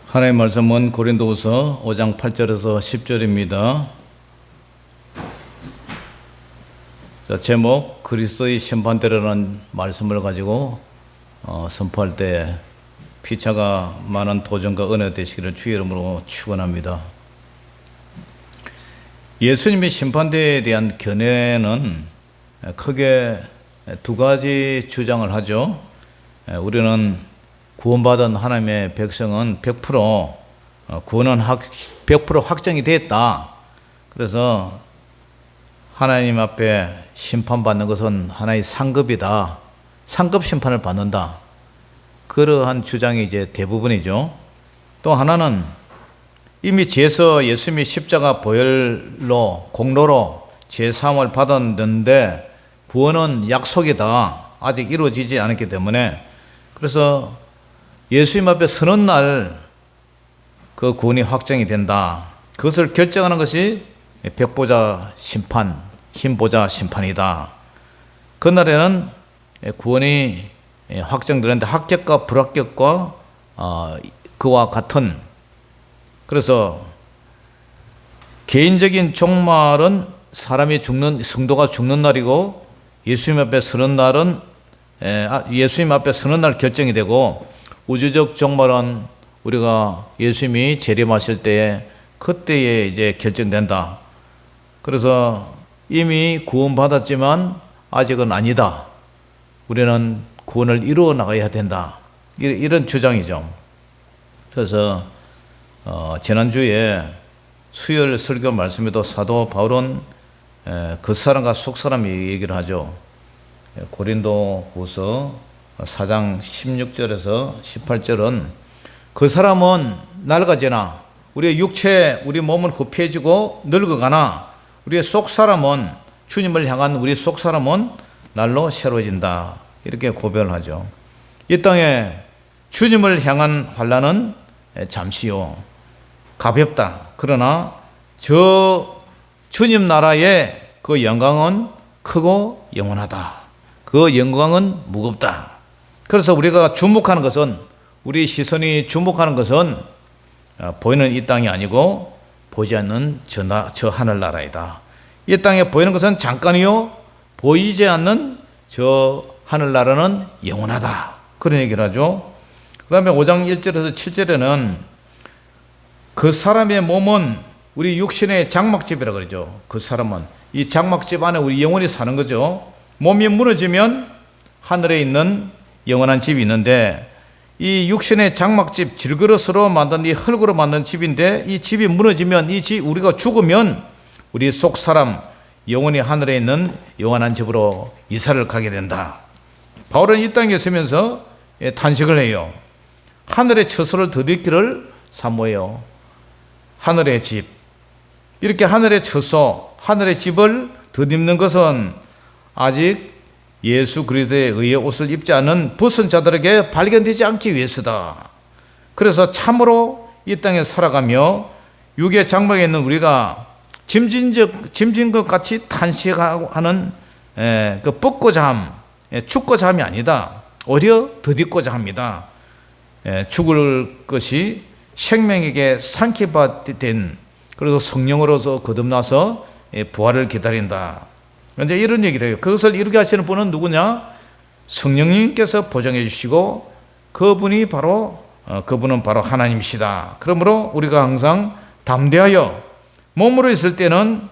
하나님의 말씀은 고린도후서 5장 8절에서 10절입니다. 자, 제목 그리스도의 심판대라는 말씀을 가지고 선포할 때 피차가 많은 도전과 은혜 되시기를 주의 이름으로 축원합니다. 예수님의 심판대에 대한 견해는 크게 두 가지 주장을 하죠. 우리는 구원받은 하나님의 백성은 100% 구원은 100% 확정이 됐다. 그래서 하나님 앞에 심판받는 것은 하나의 상급이다. 상급 심판을 받는다. 그러한 주장이 이제 대부분이죠. 또 하나는 이미 죄에서 예수님이 십자가 보혈로 공로로 죄 사함을 받았는데 구원은 약속이다. 아직 이루어지지 않았기 때문에 그래서 예수님 앞에 서는 날 그 구원이 확정이 된다. 그것을 결정하는 것이 백보자 심판, 흰보자 심판이다. 그날에는 구원이 확정되는데 합격과 불합격과 그와 같은, 그래서 개인적인 종말은 사람이 죽는, 성도가 죽는 날이고 예수님 앞에 서는 날은 예수님 앞에 서는 날 결정이 되고, 우주적 종말은 우리가 예수님이 재림하실 때에 그때에 이제 결정된다. 그래서 이미 구원받았지만 아직은 아니다. 우리는 구원을 이루어 나가야 된다. 이런 주장이죠. 그래서 지난주에 수요일 설교 말씀에도 사도 바울은 겉사람과 속사람 얘기를 하죠. 고린도후서 4장 16절에서 18절은 그 사람은 낡아지나 우리의 육체, 우리 몸은 후패해지고 늙어가나 우리의 속사람은, 주님을 향한 우리 속사람은 날로 새로워진다. 이렇게 고백을 하죠. 이 땅에 주님을 향한 환난은 잠시요, 가볍다. 그러나 저 주님 나라의 그 영광은 크고 영원하다. 그 영광은 무겁다. 그래서 우리가 주목하는 것은, 우리 시선이 주목하는 것은 보이는 이 땅이 아니고 보이지 않는 저 하늘나라이다. 이 땅에 보이는 것은 잠깐이요, 보이지 않는 저 하늘나라는 영원하다. 그런 얘기를 하죠. 그 다음에 5장 1절에서 7절에는 그 사람의 몸은 우리 육신의 장막집이라고 그러죠. 그 사람은 이 장막집 안에 우리 영혼이 사는 거죠. 몸이 무너지면 하늘에 있는 영원한 집이 있는데, 이 육신의 장막집, 질그릇으로 만든 이 흙으로 만든 집인데, 이 집이 무너지면, 이 집, 우리가 죽으면 우리 속 사람 영혼이 하늘에 있는 영원한 집으로 이사를 가게 된다. 바울은 이 땅에 있으면서 탄식을 해요. 하늘의 처소를 더듬기를 사모해요. 하늘의 집, 이렇게 하늘의 처소, 하늘의 집을 더듬는 것은 아직 예수 그리스도에 의해 옷을 입지 않은 벗은 자들에게 발견되지 않기 위해서다. 그래서 참으로 이 땅에 살아가며 육의 장막에 있는 우리가 짐진 것 같이 탄식하는 그 뻗고자 함, 죽고자 함이 아니다. 오히려 더디고자 합니다. 죽을 것이 생명에게 상기받된, 그래서 성령으로서 거듭나서 부활을 기다린다. 그런데 이런 얘기를 해요. 그것을 이루게 하시는 분은 누구냐? 성령님께서 보장해 주시고 그분은 바로 하나님이시다. 그러므로 우리가 항상 담대하여 몸으로 있을 때는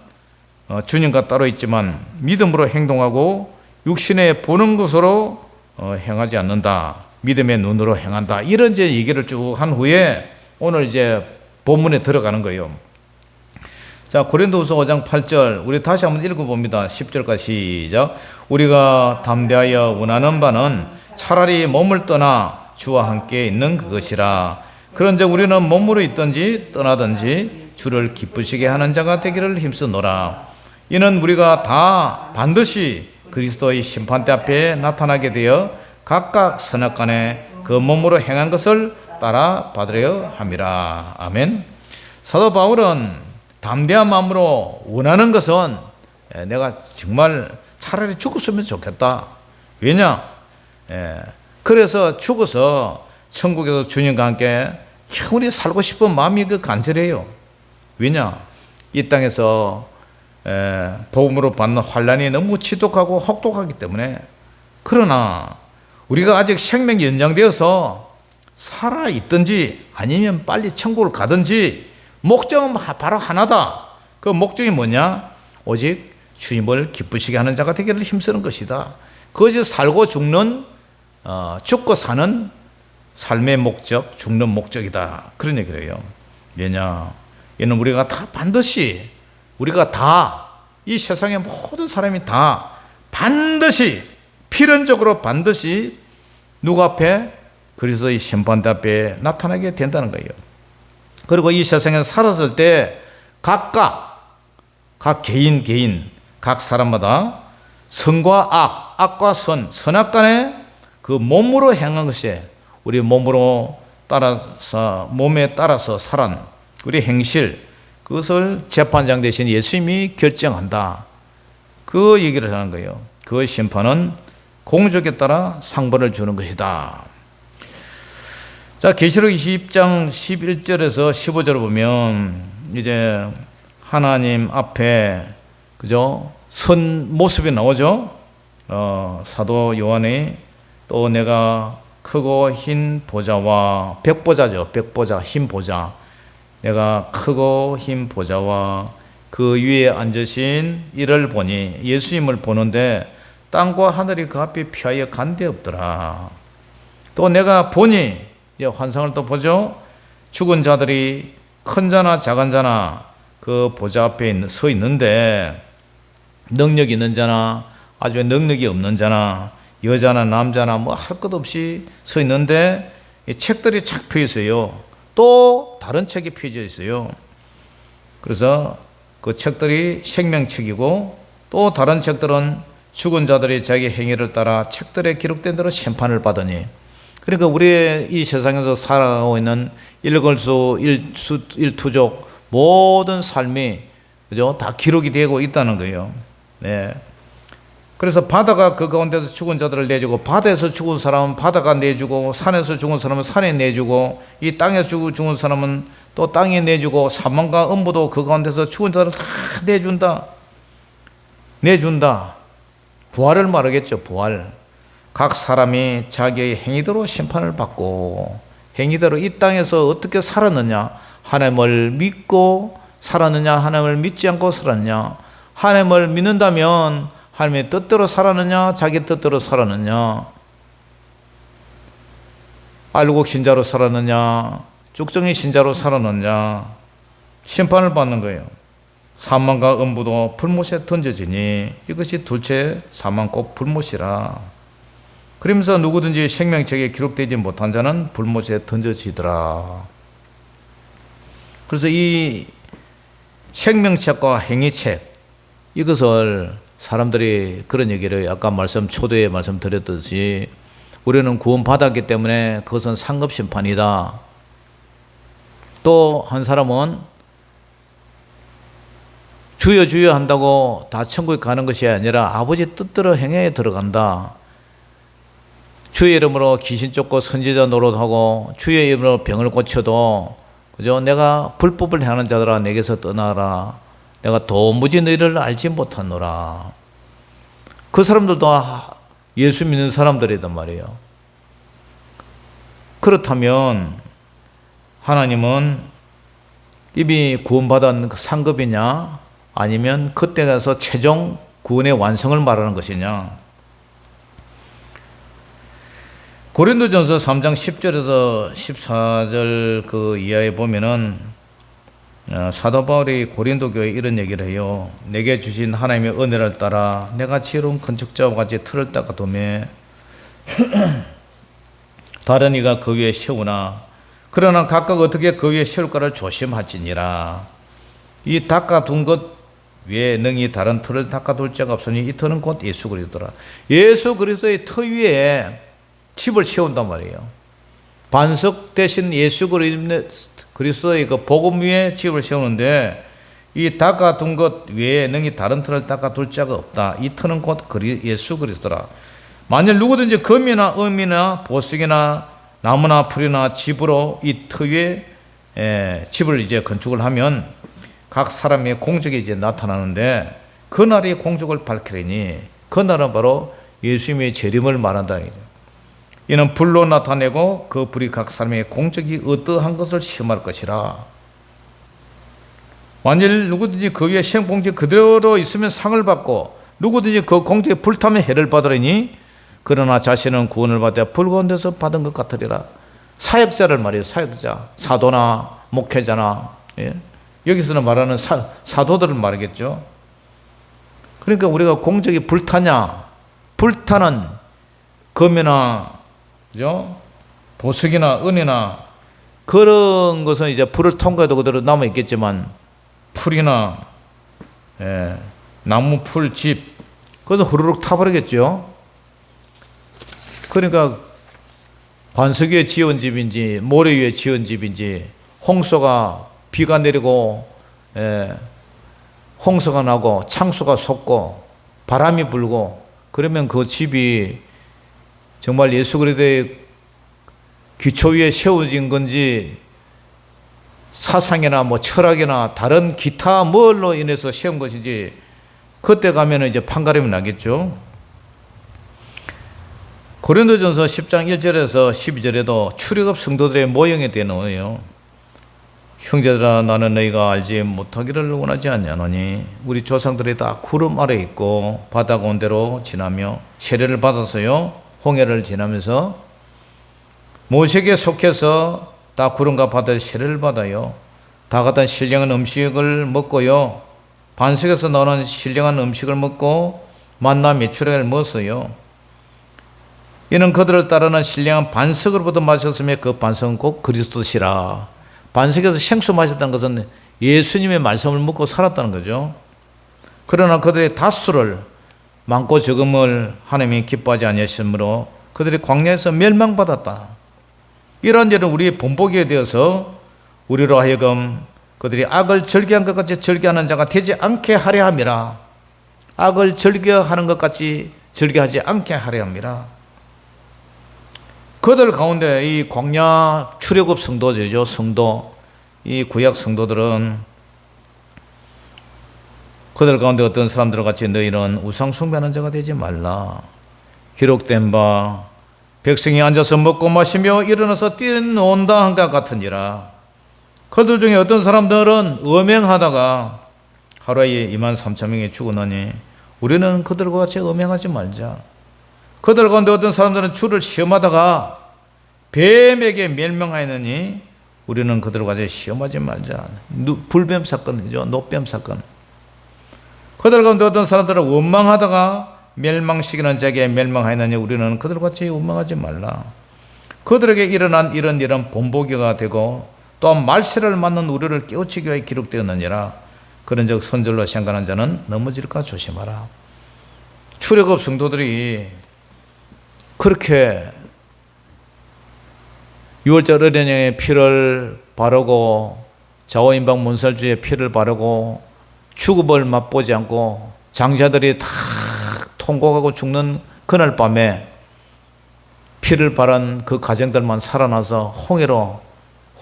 주님과 따로 있지만 믿음으로 행동하고 육신에 보는 것으로 행하지 않는다. 믿음의 눈으로 행한다. 이런 이제 얘기를 쭉 한 후에 오늘 이제 본문에 들어가는 거예요. 자, 고린도후서 5장 8절 우리 다시 한번 읽어봅니다. 10절까지 시작. 우리가 담대하여 원하는 바는 차라리 몸을 떠나 주와 함께 있는 그것이라. 그런즉 우리는 몸으로 있든지 떠나든지 주를 기쁘시게 하는 자가 되기를 힘쓰노라. 이는 우리가 다 반드시 그리스도의 심판대 앞에 나타나게 되어 각각 선악간에 그 몸으로 행한 것을 따라 받으려 함이라. 아멘. 사도 바울은 담대한 마음으로 원하는 것은 내가 정말 차라리 죽었으면 좋겠다. 왜냐? 그래서 죽어서 천국에서 주님과 함께 영원히 살고 싶은 마음이 간절해요. 왜냐? 이 땅에서 복음으로 받는 환난이 너무 지독하고 혹독하기 때문에. 그러나 우리가 아직 생명이 연장되어서 살아있든지 아니면 빨리 천국을 가든지 목적은 바로 하나다. 그 목적이 뭐냐? 오직 주님을 기쁘시게 하는 자가 되기를 힘쓰는 것이다. 그것이 살고 죽는, 죽고 사는 삶의 목적, 죽는 목적이다. 그런 얘기를 해요. 왜냐? 이는 우리가 다 반드시, 우리가 다, 이 세상의 모든 사람이 다 반드시, 필연적으로 반드시 누구 앞에? 그리스도의 심판대 앞에 나타나게 된다는 거예요. 그리고 이 세상에 살았을 때 각각, 각 개인, 각 사람마다 선과 악, 악과 선, 선악간에 그 몸으로 행한 것이 우리 몸으로 따라서, 몸에 따라서 살은 우리 행실, 그것을 재판장 대신 예수님이 결정한다. 그 얘기를 하는 거예요. 그 심판은 공적에 따라 상벌을 주는 것이다. 자, 계시록 20장 11절에서 15절을 보면 이제 하나님 앞에 그죠? 선 모습이 나오죠. 사도 요한이 또 내가 크고 흰 보좌와 백보좌죠. 백보좌, 흰 보좌. 내가 크고 흰 보좌와 그 위에 앉으신 이를 보니, 예수님을 보는데 땅과 하늘이 그 앞에 피하여 간 데 없더라. 또 내가 보니, 이제 환상을 또 보죠. 죽은 자들이 큰 자나 작은 자나 그 보좌 앞에 서 있는데, 능력 있는 자나 아주 능력이 없는 자나 여자나 남자나 뭐 할 것 없이 서 있는데, 이 책들이 착 펴 있어요. 또 다른 책이 펴져 있어요. 그래서 그 책들이 생명책이고, 또 다른 책들은 죽은 자들이 자기 행위를 따라 책들에 기록된 대로 심판을 받으니. 그러니까 우리의 이 세상에서 살아가고 있는 일걸수, 일투족 모든 삶이 그죠? 다 기록이 되고 있다는 거예요. 네. 그래서 바다가 그 가운데서 죽은 자들을 내주고, 바다에서 죽은 사람은 바다가 내주고, 산에서 죽은 사람은 산에 내주고, 이 땅에서 죽은 사람은 또 땅에 내주고, 사망과 음부도 그 가운데서 죽은 자들을 다 내준다. 부활을 말하겠죠. 부활. 각 사람이 자기의 행위대로 심판을 받고, 행위대로 이 땅에서 어떻게 살았느냐, 하나님을 믿고 살았느냐, 하나님을 믿지 않고 살았느냐, 하나님을 믿는다면 하나님의 뜻대로 살았느냐, 자기 뜻대로 살았느냐, 알곡 신자로 살았느냐, 쭉정이 신자로 살았느냐, 심판을 받는 거예요. 사망과 음부도 불못에 던져지니 이것이 둘째 사망 곧 불못이라. 그러면서 누구든지 생명책에 기록되지 못한 자는 불못에 던져지더라. 그래서 이 생명책과 행위책, 이것을 사람들이 그런 얘기를 아까 초대에 말씀드렸듯이, 우리는 구원받았기 때문에 그것은 상급심판이다. 또 한 사람은 주여 주여 한다고 다 천국에 가는 것이 아니라 아버지 뜻대로 행해에 들어간다. 주의 이름으로 귀신 쫓고 선지자 노릇하고 주의 이름으로 병을 고쳐도 그죠? 내가 불법을 행하는 자들아 내게서 떠나라. 내가 도무지 너희를 알지 못하노라. 그 사람들도 예수 믿는 사람들이란 말이에요. 그렇다면 하나님은 이미 구원받은 상급이냐, 아니면 그때 가서 최종 구원의 완성을 말하는 것이냐. 고린도전서 3장 10절에서 14절 그 이하에 보면은 사도 바울이 고린도 교회에 이런 얘기를 해요. 내게 주신 하나님의 은혜를 따라 내가 지혜로운 건축자와 같이 틀을 닦아두매 다른 이가 그 위에 세우나 그러나 각각 어떻게 그 위에 세울까를 조심할지니라. 이 닦아둔 것 외에 능히 다른 틀을 닦아둘 자가 없으니 이 틀은 곧 예수 그리스도라. 예수 그리스도의 터 위에 집을 세운단 말이에요. 반석 대신 예수 그리스도의 그 복음 위에 집을 세우는데, 이 닦아둔 것 외에 능히 다른 틀을 닦아둘 자가 없다. 이 틀은 곧 예수 그리스도라. 만일 누구든지 금이나 음이나 보석이나 나무나 풀이나 집으로 이 터 위에 집을 이제 건축을 하면 각 사람의 공적이 이제 나타나는데 그날의 공적을 밝히리니 그날은 바로 예수님의 재림을 말한다. 이는 불로 나타내고 그 불이 각 사람의 공적이 어떠한 것을 시험할 것이라. 만일 누구든지 그 위에 시험 공적 그대로 있으면 상을 받고 누구든지 그 공적에 불타면 해를 받으리니 그러나 자신은 구원을 받아 불가운 데서 받은 것 같으리라. 사역자를 말해요. 사역자, 사도나 목회자나, 여기서는 말하는 사도들을 말하겠죠. 그러니까 우리가 공적이 불타냐, 불타는 금이나 그죠? 보석이나 은이나 그런 것은 이제 불을 통과해도 그대로 남아 있겠지만 풀이나 나무 풀 집 그래서 후루룩 타버리겠죠. 그러니까 반석 위에 지은 집인지 모래 위에 지은 집인지 홍수가 비가 내리고 홍수가 나고 창수가 솟고 바람이 불고 그러면 그 집이 정말 예수 그리스도의 기초 위에 세워진 건지 사상이나 뭐 철학이나 다른 기타 뭘로 인해서 세운 것인지 그때 가면 이제 판가름이 나겠죠. 고린도전서 10장 1절에서 12절에도 출애굽 성도들의 모형에 대해서요. 형제들아 나는 너희가 알지 못하기를 원하지 않냐노니 우리 조상들이 다 구름 아래 있고 바다 가운데로 지나며 세례를 받아서요 홍해를 지나면서 모세에게 속해서 다 구름과 바다에 세례를 받아요. 다 같은 신령한 음식을 먹고요 반석에서 나오는 신령한 음식을 먹고 만나 메추라기를 먹었어요. 이는 그들을 따르는 신령한 반석으로부터 마셨으며 그 반석은 곧 그리스도시라. 반석에서 생수 마셨다는 것은 예수님의 말씀을 먹고 살았다는 거죠. 그러나 그들의 다수를 많고 적음을 하나님이 기뻐하지 아니하시므로 그들이 광야에서 멸망받았다. 이런 일은 우리의 본보기에 되어서 우리로 하여금 그들이 악을 절개한 것 같이 절개하는 자가 되지 않게 하려 함이라. 악을 절개하는 것 같이 절개하지 않게 하려 함이라. 그들 가운데 이 광야 출애굽 성도죠. 성도, 이 구약 성도들은 그들 가운데 어떤 사람들과 같이 너희는 우상 숭배하는 자가 되지 말라. 기록된 바 백성이 앉아서 먹고 마시며 일어나서 뛰어논다 한것 같으니라. 그들 중에 어떤 사람들은 음행하다가 하루에 23,000명이 죽었느니 우리는 그들과 같이 음행하지 말자. 그들 가운데 어떤 사람들은 주를 시험하다가 뱀에게 멸망하였느니 우리는 그들과 같이 시험하지 말자. 불뱀 사건이죠. 노뱀 사건. 그들 가운데 어떤 사람들은 원망하다가 멸망시키는 자에게 멸망하였느니 우리는 그들과 같이 원망하지 말라. 그들에게 일어난 이런 일은 본보기가 되고 또한 말세를 맞는 우리를 깨우치기 위해 기록되었느니라. 그런즉 선절로 생각하는 자는 넘어질까 조심하라. 출애굽 성도들이 그렇게 유월절 어린양의 피를 바르고 자오인방 문설주의 피를 바르고 죽음을 맛보지 않고 장자들이 다 통곡하고 죽는 그날 밤에 피를 바른 그 가정들만 살아나서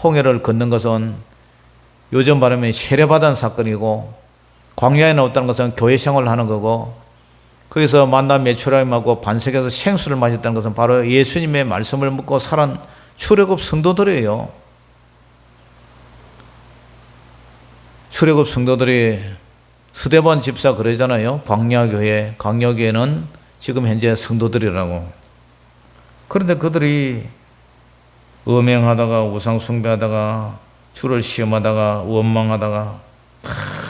홍해를 걷는 것은 요즘 말하면 세례받은 사건이고 광야에 나왔다는 것은 교회 생활을 하는 거고 거기서 만나 메추라임하고 반석에서 생수를 마셨다는 것은 바로 예수님의 말씀을 묻고 살은 출애굽 성도들이에요. 출애굽 성도들이 스데반 집사 그러잖아요. 광야교회는 지금 현재 성도들이라고. 그런데 그들이 음행하다가 우상 숭배하다가 주를 시험하다가 원망하다가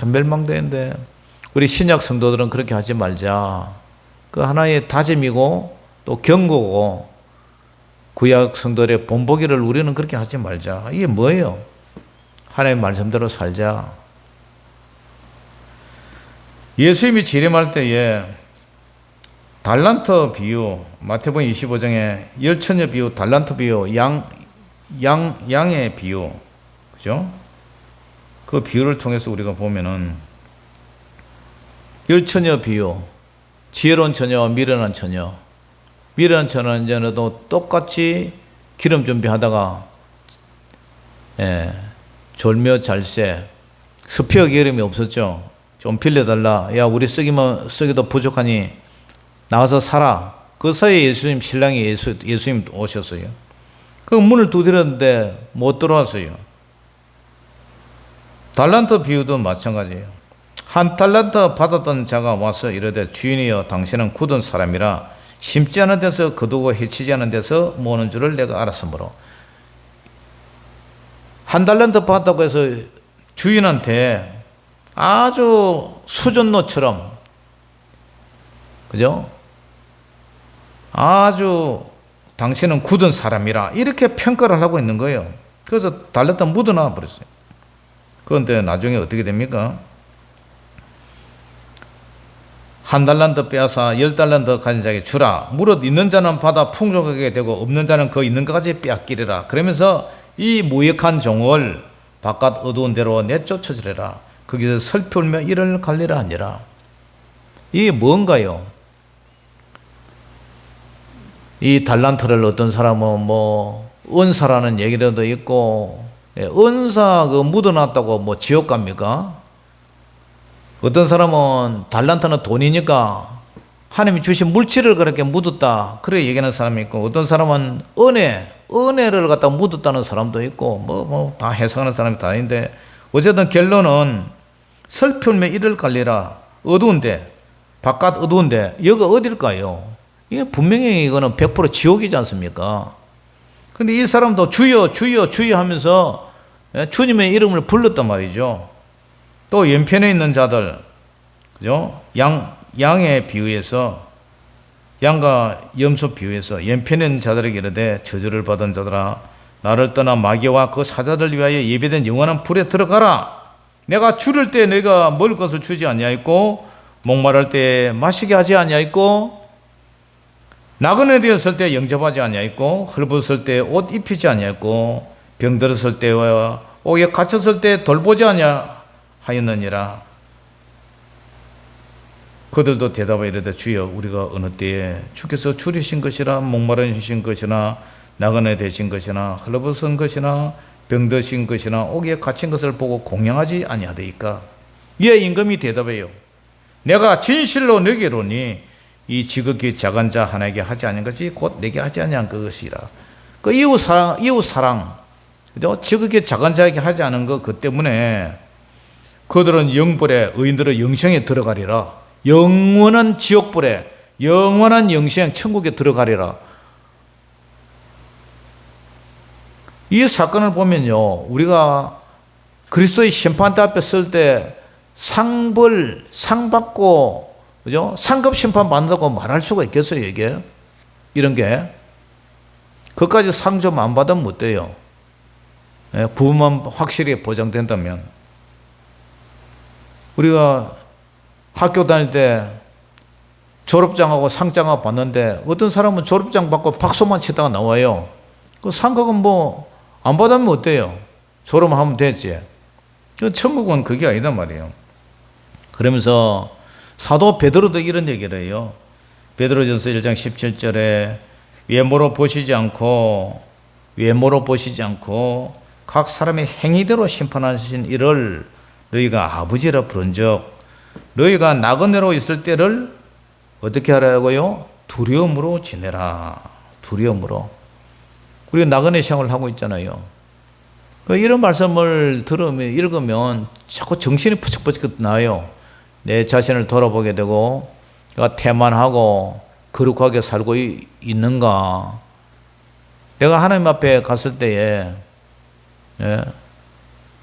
멸망되는데 우리 신약 성도들은 그렇게 하지 말자. 그 하나의 다짐이고 또 경고고 구약 성도들의 본보기를 우리는 그렇게 하지 말자. 이게 뭐예요? 하나님의 말씀대로 살자. 예수님이 재림할 때에 달란트 비유, 마태복음 25장에 열처녀 비유, 달란트 비유, 양의 비유, 그죠? 그 비유를 통해서 우리가 보면은 열처녀 비유, 지혜로운 처녀와 미련한 처녀, 미련 전환전에도 똑같이 기름 준비하다가 졸며 잘세 스피어 기름이 없었죠. 좀 빌려달라. 야, 우리 쓰기도 부족하니 나가서 살아. 그 사이에 예수님 신랑이 예수님 오셨어요. 그 문을 두드렸는데 못 들어왔어요. 달란트 비유도 마찬가지예요. 한 달란트 받았던 자가 와서 이르되 주인이여 당신은 굳은 사람이라 심지 않은 데서 거두고 해치지 않은 데서 모으는 줄을 내가 알았으므로. 한 달란트 받았다고 해서 주인한테 아주 수전노처럼, 그죠? 아주 당신은 굳은 사람이라 이렇게 평가를 하고 있는 거예요. 그래서 달란트 묻어놔 버렸어요. 그런데 나중에 어떻게 됩니까? 한 달란트 빼앗아 10달란트 가진 자에게 주라. 무릇 있는 자는 받아 풍족하게 되고 없는 자는 그 있는 것까지 빼앗기리라. 그러면서 이 무익한 종을 바깥 어두운 데로 내쫓아주리라. 거기서 슬피 울며 이를 갈리라 하니라. 이게 뭔가요? 이 달란트를 어떤 사람은 뭐 은사라는 얘기도 있고, 은사 그 묻어놨다고 뭐 지옥 갑니까? 어떤 사람은 달란트는 돈이니까 하나님이 주신 물질을 그렇게 묻었다, 그렇게 얘기하는 사람이 있고, 어떤 사람은 은혜를 갖다 묻었다는 사람도 있고, 뭐 다 해석하는 사람이 다 있는데, 어쨌든 결론은 슬피 울며 이를 갈리라. 어두운데, 바깥 어두운데, 여기가 어딜까요? 이게 분명히 이거는 100% 지옥이지 않습니까? 근데 이 사람도 주여 주여 주여 하면서 주님의 이름을 불렀단 말이죠. 또 연편에 있는 자들, 그죠? 양에 비유해서, 양과 염소 비유해서 연편에 있는 자들에게 이르되 저주를 받은 자들아 나를 떠나 마귀와 그 사자들 위하여 예배된 영원한 불에 들어가라. 내가 줄일 때 내가 먹을 것을 주지 아니하였고 목마를 때 마시게 하지 아니하였고 나그네 되었을 때 영접하지 아니하였고 헐벗을 때 옷 입히지 아니하였고 병들었을 때와 옥에 갇혔을 때 돌보지 아니하였느니라. 그들도 대답하여 이르되 주여 우리가 어느 때에 주께서 줄이신 것이나 목마르신 것이나 나그네 되신 것이나 헐벗은 것이나 병드신 것이나 옥에 갇힌 것을 보고 공양하지 아니하더이까. 이에 임금이 대답해요. 내가 진실로 너희로니 이 지극히 작은 자 하나에게 하지 않은 것이 곧 내게 하지 아니한 그것이라. 그 이웃 사랑, 그죠? 지극히 작은 자에게 하지 않은 것 그 때문에 그들은 영불에, 의인들은 영생에 들어가리라. 영원한 지옥불에, 영원한 영생 천국에 들어가리라. 이 사건을 보면요, 우리가 그리스도의 심판대 앞에 설 때 상 받고, 그죠? 상급 심판 받는다고 말할 수가 있겠어요, 이게? 이런 게. 그까지 상 좀 안 받으면 못 돼요. 구원만 확실히 보장된다면. 우리가 학교 다닐 때 졸업장하고 상장하고 받는데 어떤 사람은 졸업장 받고 박수만 치다가 나와요. 그 상급은 뭐 안 받으면 어때요? 졸업하면 되지. 천국은 그게 아니단 말이에요. 그러면서 사도 베드로도 이런 얘기를 해요. 베드로전서 1장 17절에 외모로 보시지 않고 각 사람의 행위대로 심판하신 이를 너희가 아버지라 부른즉 너희가 나그네로 있을 때를 어떻게 하라고요? 두려움으로 지내라. 두려움으로. 우리가 나그네 생활을 하고 있잖아요. 이런 말씀을 읽으면 자꾸 정신이 퍼쩍퍼쩍 나요. 내 자신을 돌아보게 되고 내가 태만하고 거룩하게 살고 있는가. 내가 하나님 앞에 갔을 때에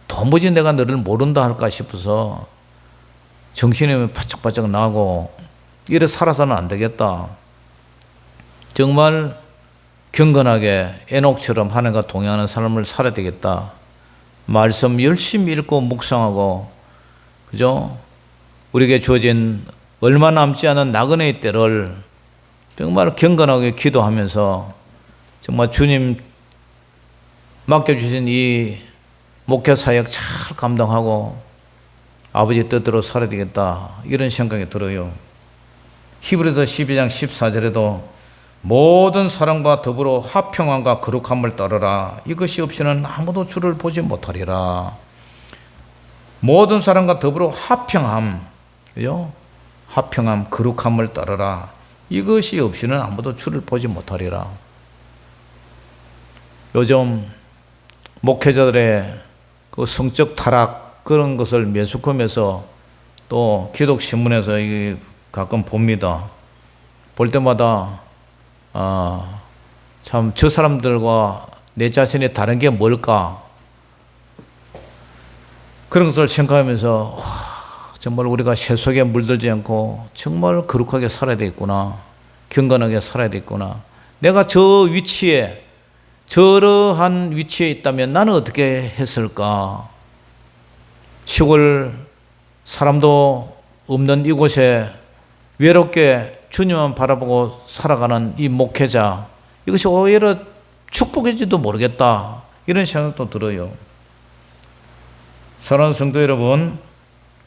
도무지 내가 너를 모른다 할까 싶어서 정신이 바짝바짝 나고 이래 살아서는 안 되겠다. 정말 경건하게 에녹처럼 하나님과 동행하는 삶을 살아야 되겠다. 말씀 열심히 읽고 묵상하고, 그죠? 우리에게 주어진 얼마 남지 않은 나그네의 때를 정말 경건하게 기도하면서 정말 주님 맡겨주신 이 목회 사역 잘 감당하고 아버지 뜻대로 살아야 되겠다. 이런 생각이 들어요. 히브리서 12장 14절에도 모든 사람과 더불어 화평함과 거룩함을 따르라. 이것이 없이는 아무도 주를 보지 못하리라. 모든 사람과 더불어 화평함, 그죠? 화평함, 거룩함을 따르라. 이것이 없이는 아무도 주를 보지 못하리라. 요즘 목회자들의 그 성적 타락 그런 것을 매스컴에서 또 기독신문에서 가끔 봅니다. 볼 때마다 참 저 사람들과 내 자신이 다른 게 뭘까? 그런 것을 생각하면서 정말 우리가 세속에 물들지 않고 정말 거룩하게 살아야 되겠구나. 경건하게 살아야 되겠구나. 내가 저 위치에 저러한 위치에 있다면 나는 어떻게 했을까? 시골 사람도 없는 이곳에 외롭게 주님만 바라보고 살아가는 이 목회자, 이것이 오히려 축복일지도 모르겠다. 이런 생각도 들어요. 사랑하는 성도 여러분,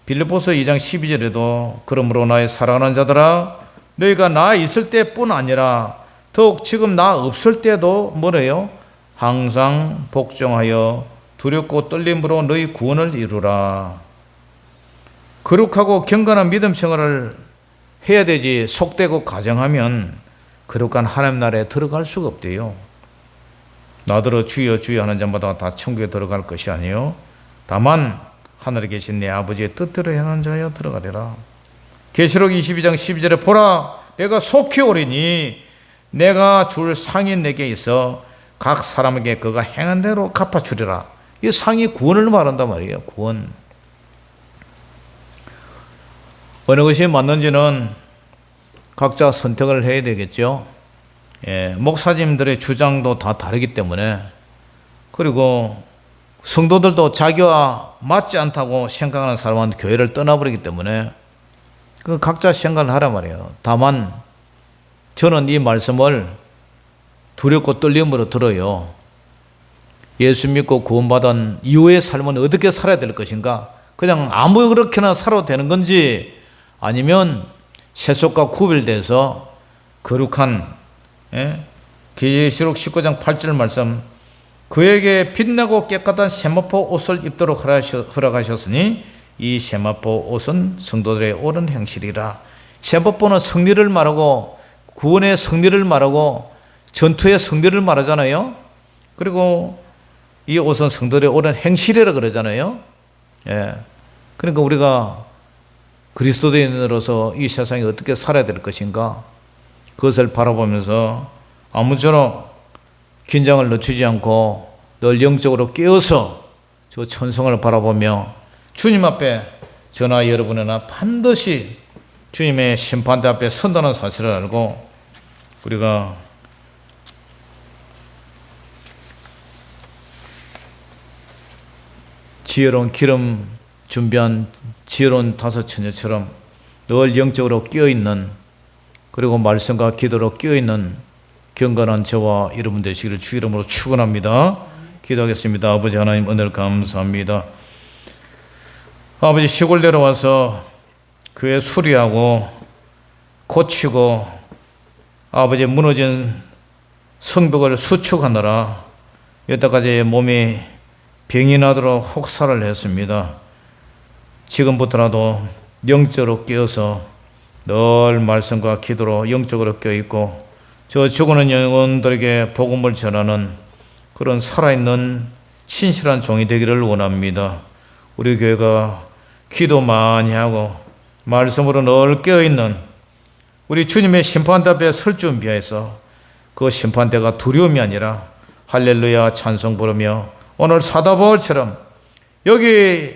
빌립보서 2장 12절에도 그러므로 나의 사랑하는 자들아 너희가 나 있을 때뿐 아니라 더욱 지금 나 없을 때도 뭐래요? 항상 복종하여 두렵고 떨림으로 너희 구원을 이루라. 거룩하고 경건한 믿음 생활을 해야 되지 속되고 가정하면 거룩한 하나님 나라에 들어갈 수가 없대요. 나더러 주여 주여 하는 자마다 다 천국에 들어갈 것이 아니요 다만 하늘에 계신 내 아버지의 뜻대로 행한 자여 들어가리라. 계시록 22장 12절에 보라 내가 속히 오리니 내가 줄 상이 내게 있어 각 사람에게 그가 행한 대로 갚아주리라. 이 상이 구원을 말한단 말이에요. 구원. 어느 것이 맞는지는 각자 선택을 해야 되겠죠. 목사님들의 주장도 다 다르기 때문에, 그리고 성도들도 자기와 맞지 않다고 생각하는 사람은 교회를 떠나버리기 때문에 그 각자 생각을 하란 말이에요. 다만 저는 이 말씀을 두렵고 떨림으로 들어요. 예수 믿고 구원받은 이후의 삶은 어떻게 살아야 될 것인가? 그냥 아무 그렇게나 살아도 되는 건지, 아니면 세속과 구별돼서 거룩한, 계시록 19장 8절 말씀, 그에게 빛나고 깨끗한 세마포 옷을 입도록 허락하셨으니 이 세마포 옷은 성도들의 옳은 행실이라. 세마포는 승리를 말하고 구원의 승리를 말하고 전투의 승리를 말하잖아요. 그리고 이 옷은 성도들의 옳은 행실이라 그러잖아요. 그러니까 우리가 그리스도인으로서 이 세상에 어떻게 살아야 될 것인가, 그것을 바라보면서 아무쪼록 긴장을 늦추지 않고 늘 영적으로 깨어서 저 천성을 바라보며 주님 앞에 저나 여러분이나 반드시 주님의 심판대 앞에 선다는 사실을 알고, 우리가 지혜로운 기름 준비한 지혜로운 다섯 처녀처럼 늘 영적으로 깨어있는, 그리고 말씀과 기도로 깨어있는 경건한 저와 여러분 되시기를 주 이름으로 축원합니다. 기도하겠습니다. 아버지 하나님 은혜를 감사합니다. 아버지, 시골 내려와서 교회 수리하고 고치고 아버지 무너진 성벽을 수축하느라 여태까지 몸이 병이 나도록 혹사를 했습니다. 지금부터라도 영적으로 깨어서 늘 말씀과 기도로 영적으로 깨어있고 저 죽어있는 영혼들에게 복음을 전하는 그런 살아있는 신실한 종이 되기를 원합니다. 우리 교회가 기도 많이 하고 말씀으로 늘 깨어있는 우리 주님의 심판대 앞에 설 준비해서 그 심판대가 두려움이 아니라 할렐루야 찬송 부르며 오늘 사도 바울처럼 여기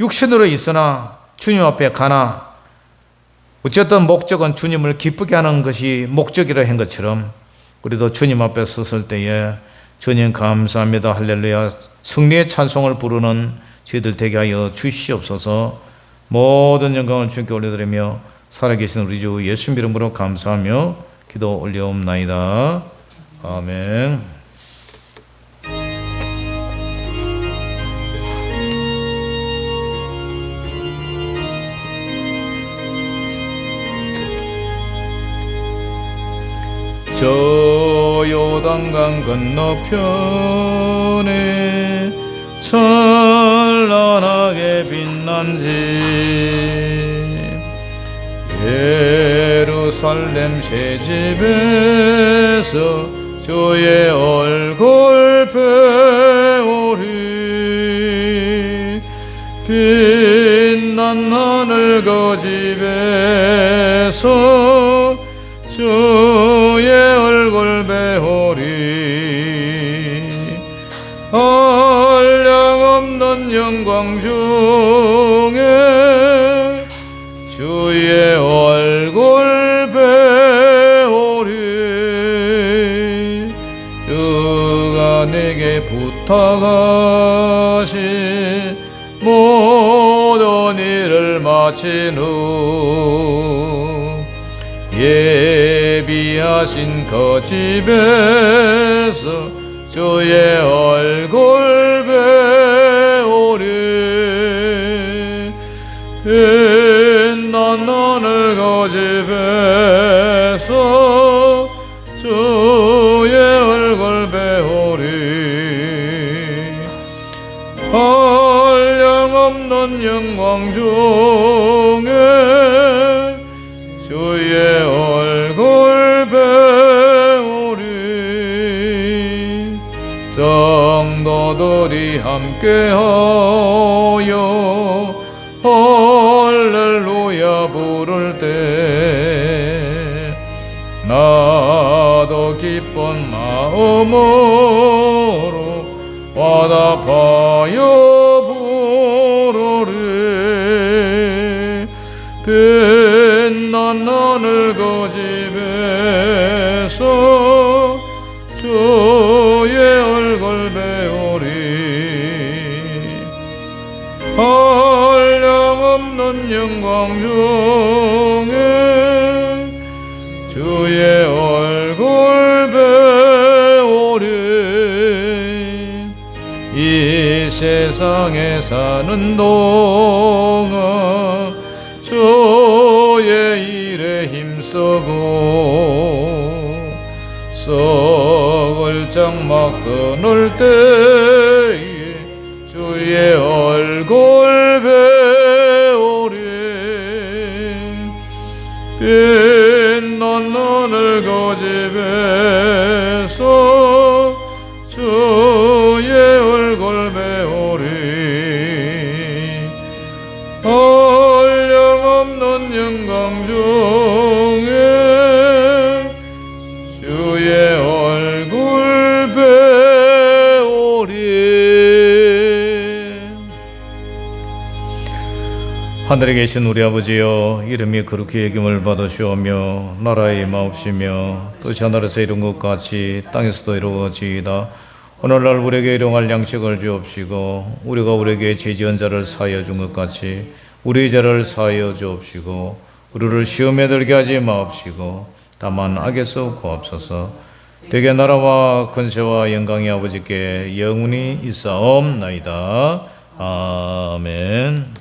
육신으로 있으나 주님 앞에 가나 어쨌든 목적은 주님을 기쁘게 하는 것이 목적이라 한 것처럼 우리도 주님 앞에 섰을 때에 주님 감사합니다 할렐루야 승리의 찬송을 부르는 저희들 되게 하여 주시옵소서. 모든 영광을 주님께 올려드리며 살아계신 우리 주 예수 이름으로 감사하며 기도 올려옵나이다. 아멘. 저 요단강 건너편에 찬란하게 빛난 집 예루살렘 새집에서 주의 얼굴 배우리 빛난 하늘 그 집에서 주의 얼굴 배우리 한량없는 영광 중에 주의 얼굴 배우리 주가 내게 부탁하신 모든 일을 마친 후 예비하신 그 집에서 주의 얼굴 배우리 빛난 하늘 그 집에서 주의 얼굴 배우리 한량없는 영광 중에 주의 얼굴 배우리 성도들이 함께하여 할렐루야 부를 때 나도 기쁜 마음으로 화답하여 부르리 빛난 하늘 그 집에서 주의 얼굴 배우리 한량없는 영광 중에 주의 얼굴 배우리 이 세상에 사는 동안 주의 일에 힘쓰고 썩을 장막 끊을 때에 주의 얼굴 배우리 빛난 하늘 그 집에서 주의 얼굴 배우리 한량없는 영광 중에 주의 얼굴 배우리 하늘에 계신 우리 아버지여 이름이 거룩히 여김을 받으시오며 나라의 임하옵시며 뜻이 하늘에서 이룬 것 같이 땅에서도 이루어지이다. 오늘날 우리에게 일용할 양식을 주옵시고 우리가 우리에게 죄지은 자를 사하여 준 것 같이 우리 죄를 사하여 주옵시고 우리를 시험에 들게 하지 마옵시고 다만 악에서 구하옵소서. 대개 나라와 권세와 영광이 아버지께 영원히 있사옵나이다. 아멘.